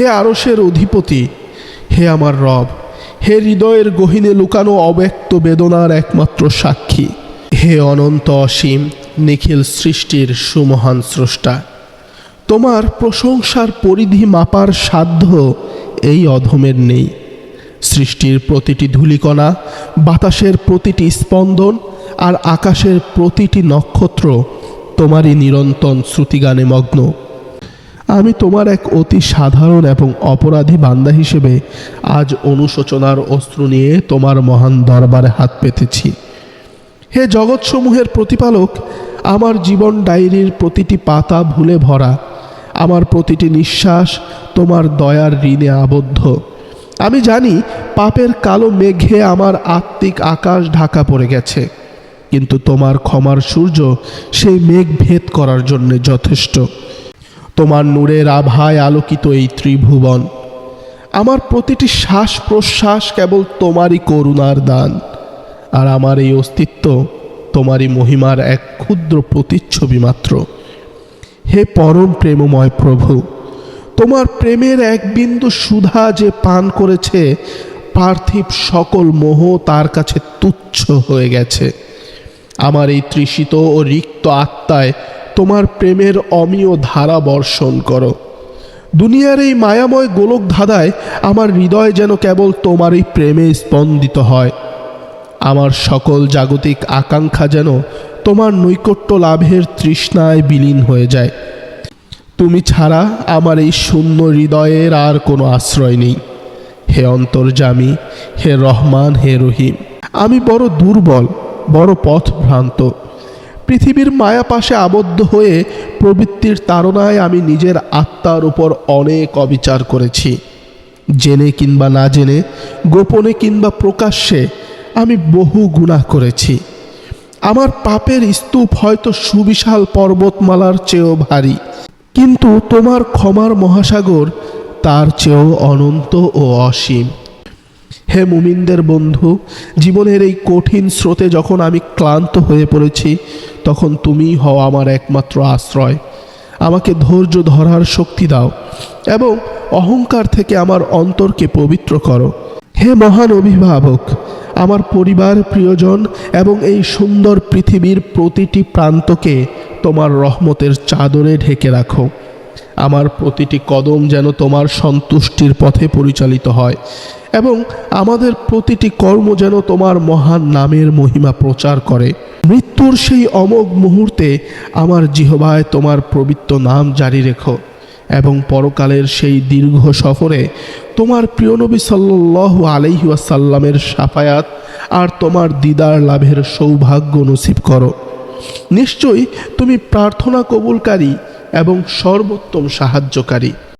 হে আরশের অধিপতি, হে আমার রব, হে হৃদয়ের গহীনে লুকানো অব্যক্ত বেদনার একমাত্র সাক্ষী, হে অনন্ত অসীম নিখিল সৃষ্টির সুমহান স্রষ্টা, তোমার প্রশংসার পরিধি মাপার সাধ্য এই অধমের নেই। সৃষ্টির প্রতিটি ধূলিকণা, বাতাসের প্রতিটি স্পন্দন আর আকাশের প্রতিটি নক্ষত্র তোমারই নিরন্তর শ্রুতিগানে মগ্ন। আমি তোমার এক অতি সাধারণ এবং অপরাধী বান্দা হিসেবে আজ অনুশোচনার অশ্রু নিয়ে তোমার মহান দরবারে হাত পেতেছি। হে জগৎসমূহের প্রতিপালক, আমার জীবন ডায়েরির প্রতিটি পাতা ভুলে ভরা, আমার প্রতিটি নিঃশ্বাস তোমার দয়ার ঋণে আবদ্ধ। আমি জানি পাপের কালো মেঘে আমার আত্মিক আকাশ ঢাকা পড়ে গেছে, কিন্তু তোমার ক্ষমার সূর্য সেই মেঘ ভেদ করার জন্য যথেষ্ট। তোমার নূরের আভায় আলোকিত এই ত্রিভুবন, আমার প্রতিটি শ্বাস প্রশ্বাস কেবল তোমারই করুণার দান, আর আমার এই অস্তিত্ব তোমারই মহিমার এক ক্ষুদ্র প্রতিচ্ছবি মাত্র। হে পরম প্রেমময় প্রভু, তোমার প্রেমের এক বিন্দু সুধা যে পান করেছে, পার্থিব সকল মোহ তার কাছে তুচ্ছ হয়ে গেছে। আমার এই তৃষিত ও রিক্ত আত্মায় তোমার প্রেমের অমীয় ধারা বর্ষণ করো। দুনিয়ার এই মায়াময় গোলক ধাঁধায় আমার হৃদয় যেন কেবল তোমার এই প্রেমে স্পন্দিত হয়। আমার সকল জাগতিক আকাঙ্ক্ষা যেন তোমার নৈকট্য লাভের তৃষ্ণায় বিলীন হয়ে যায়। তুমি ছাড়া আমার এই শূন্য হৃদয়ের আর কোনো আশ্রয় নেই। হে অন্তর্যামী, হে রহমান, হে রহিম, আমি বড় দুর্বল, বড় পথভ্রান্ত। পৃথিবীর মায়াপাশে আবদ্ধ হয়ে প্রবৃত্তির তাড়নায় আমি নিজের আত্মার উপর অনেক অবিচার করেছি। জেনে কিংবা না জেনে, গোপনে কিংবা প্রকাশ্যে আমি বহু গুনাহ করেছি। আমার পাপের স্তূপ হয়তো সুবিশাল পর্বতমালার চেয়েও ভারী, কিন্তু তোমার ক্ষমার মহাসাগর তার চেয়েও অনন্ত ও অসীম। হে মুমিনদের বন্ধু, জীবনের এই কঠিন স্রোতে যখন আমি ক্লান্ত হয়ে পড়েছি, তখন তুমিই হও আমার একমাত্র আশ্রয়। আমাকে ধৈর্য ধরার শক্তি দাও এবং অহংকার থেকে আমার অন্তরকে পবিত্র করো। হে মহান অভিভাবক, আমার পরিবার, প্রিয়জন এবং এই সুন্দর পৃথিবীর প্রতিটি প্রান্তকে তোমার রহমতের চাদরে ঢেকে রাখো। আমার প্রতিটি কদম যেন তোমার সন্তুষ্টির পথে পরিচালিত হয় এবং আমাদের প্রতিটি কর্ম যেন তোমার মহান নামের মহিমা প্রচার করে। মৃত্যুর সেই অমোঘ মুহূর্তে আমার জিহ্বায় তোমার পবিত্র নাম জারি রেখো এবং পরকালের সেই দীর্ঘ সফরে তোমার প্রিয় নবী সাল্লাল্লাহু আলাইহি ওয়াসাল্লামের শাফায়াত আর তোমার দিদার লাভের সৌভাগ্য নসিব করো। নিশ্চয়ই তুমি প্রার্থনা কবুলকারী এবং সর্বোত্তম সাহায্যকারী।